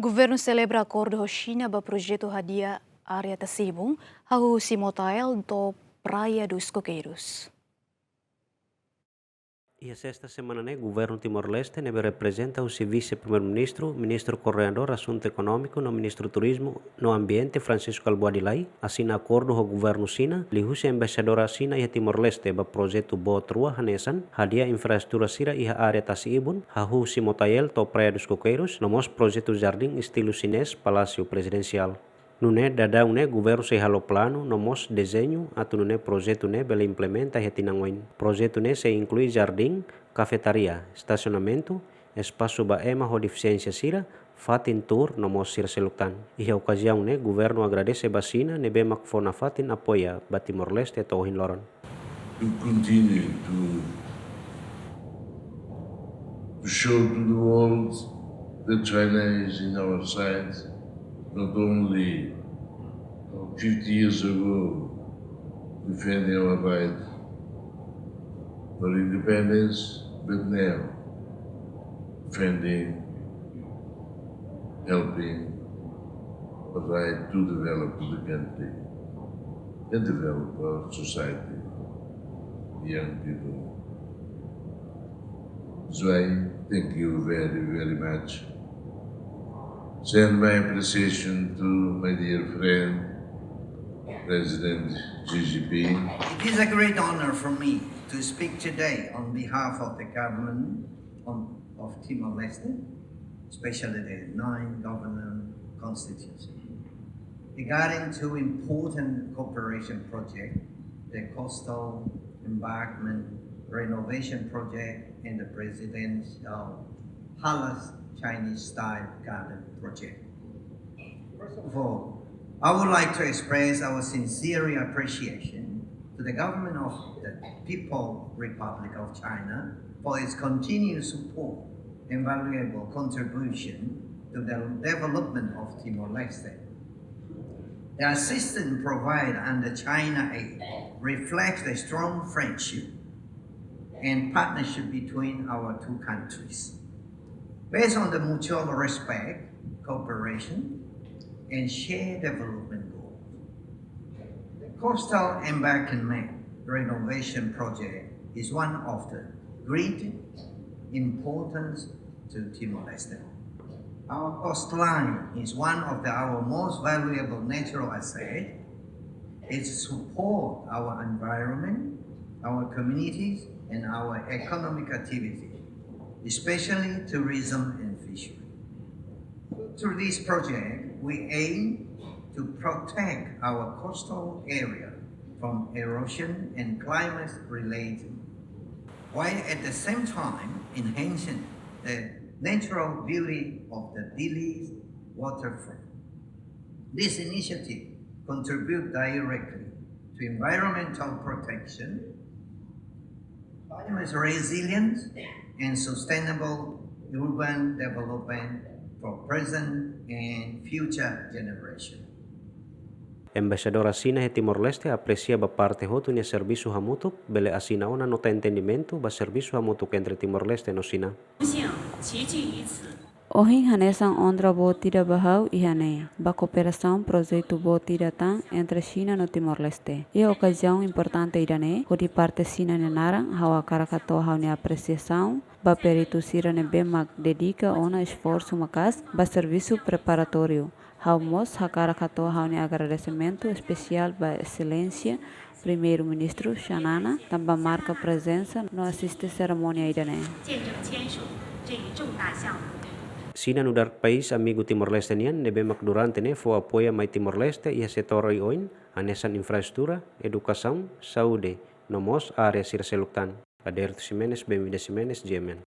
Governu selebra akordu Xina ba projetu hadia área tasi-ibun, hahu husi Motael do Praia dos Coqueiros. E esta semana, Governu Timor-Leste representa o vice-primeiro-ministro, ministro coordenador assunto econômico, no ministro turismo, no ambiente, Francisco Albuadilai, assina acordo com o governo Xina, lihusi embaixadora Xina e Timor-Leste ba projetu boa hanesan, hadia infraestrutura sira e área tasi-ibun, hahu si Motael to Praia dos Coqueiros, nomos projeto jardim estilo chinês, palácio presidencial. Nune dada governo se halo plano nomos desenho atu projeto bela implementa e tinangoin. Projeto se inclui jardim, cafetaria, estacionamento, espaço ba ema ho deficiência sira, fatin tour nomos sira seluktan. E a ocasião governo agradece bacina nebe makfona fatin apoia ba Timor-Leste tohin loron. To continue to show to the world that China is in our side. Not only 50 years ago defending our right for independence, but now defending, helping the right to develop the country and develop our society, young people. So I thank you very, very much. Send my appreciation to my dear friend, President Xi Jinping. It is a great honor for me to speak today on behalf of the government of Timor-Leste, especially the 9th Governu constituency, regarding two important cooperation projects, the coastal embankment renovation project and the presidential palace Chinese-style garden project. First of all, I would like to express our sincere appreciation to the government of the People's Republic of China for its continued support and valuable contribution to the development of Timor-Leste. The assistance provided under China Aid reflects the strong friendship and partnership between our two countries. Based on the mutual respect, cooperation, and shared development goals. The coastal embankment renovation project is one of the great importance to Timor-Leste. Our coastline is one of our most valuable natural assets. It supports our environment, our communities, and our economic activities, especially tourism and fishing. Through this project, we aim to protect our coastal area from erosion and climate-related, while at the same time enhancing the natural beauty of the Dili's waterfront. This initiative contributes directly to environmental protection, climate resilience, and sustainable urban development for present and future generations. Embaixadora Xina e Timor-Leste aprecia ba parte hotu nia serviço hamutuk bele asina ona nota entendimento ba serviço hamutuk entre Timor-Leste no Xina. Ohin hanesan ondra bo tida bahau ihane, ba cooperação projeto bo tida tan entre China no Timor-Leste. E ocasião importante irane, o de parte China nenarang hawa karakato hau ne apreciação, ba perito sira ne bemak dedica ona esforço makas ba serviço preparatório. Hau mos hakarakato hau ne agradecimento especial ba excelência primeiro-ministro Xanana, também marca presença no assiste cerimônia irane. Sina nudar país amigo Timor-Leste nian bemak durante fo apoia mai Timor-Leste e setor oin anesan infraestrutura, educação, saúde, nomos área sira seluktan. Aderto Ximenes, Bem-vinda Ximenes, Jemen.